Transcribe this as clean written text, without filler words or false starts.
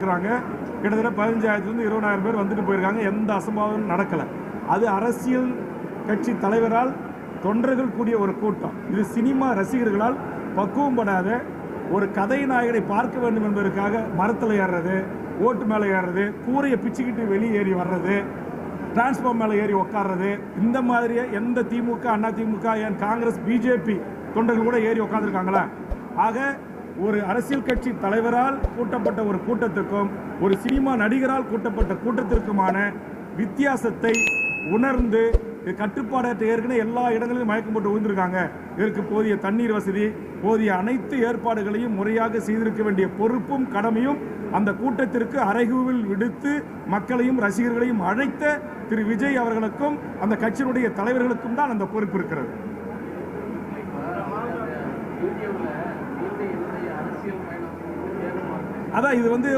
கிட்டத்தட்ட 15,000 20,000 பேர் வந்துட்டு போயிருக்காங்க. எந்த அசம்பாவிதமும் நடக்கல. அது அரசியல் கட்சி தலைவரால் தொண்டர்கள் கூடிய ஒரு கூட்டம். இது சினிமா ரசிகர்களால் பக்குவம் படாத ஒரு கதை நாயகனை பார்க்க வேண்டும் என்பதற்காக மரத்தில் ஏறுறது, ஓட்டு மேலே ஏறுறது, கூரையை பிச்சுக்கிட்டு வெளியே ஏறி வர்றது, டிரான்ஸ்ஃபார்ம் மேலே ஏறி உட்கார்றது, இந்த மாதிரியே எந்த திமுக, அண்ணா திமுக, ஏன் காங்கிரஸ், பிஜேபி தொண்டர்கள் கூட ஏறி உட்காந்துருக்காங்களா? ஆக ஒரு அரசியல் கட்சி தலைவரால் கூட்டப்பட்ட ஒரு கூட்டத்திற்கும் ஒரு சினிமா நடிகரால் கூட்டப்பட்ட கூட்டத்திற்குமான வித்தியாசத்தை உணர்ந்து கட்டுப்பாடற்ற ஏற்கனவே எல்லா இடங்களிலும் மயக்கம் போட்டு விழுந்திருக்காங்க. இதற்கு போதிய தண்ணீர் வசதி, போதிய அனைத்து ஏற்பாடுகளையும் முறையாக செய்திருக்க வேண்டிய பொறுப்பும் கடமையும் அந்த கூட்டத்திற்கு அறைகூவில் விடுத்து மக்களையும் ரசிகர்களையும் அழைத்த திரு விஜய் அவர்களுக்கும் அந்த கட்சியினுடைய தலைவர்களுக்கும் தான் அந்த பொறுப்பு இருக்கிறது. அதான் இது